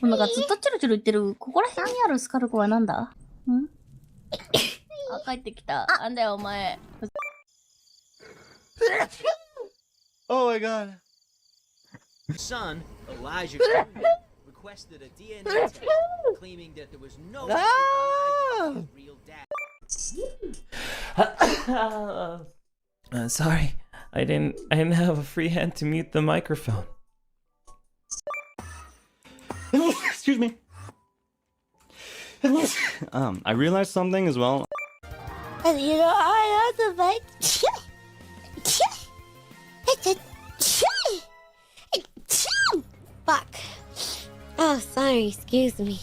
もうなんかずっとチュルチュル言ってる、ここら辺にあるスカルコはなんだ？あ、帰ってきた。なんだよ、お前。Oh my god. Son, Elijah, requested a DNA test, claiming that there was no way Elijah was his real dad. Sorry, I didn't have a free hand to mute the microphone. Excuse me. I realized something as well. And you know, I also like. Fuck. Oh, sorry, excuse me.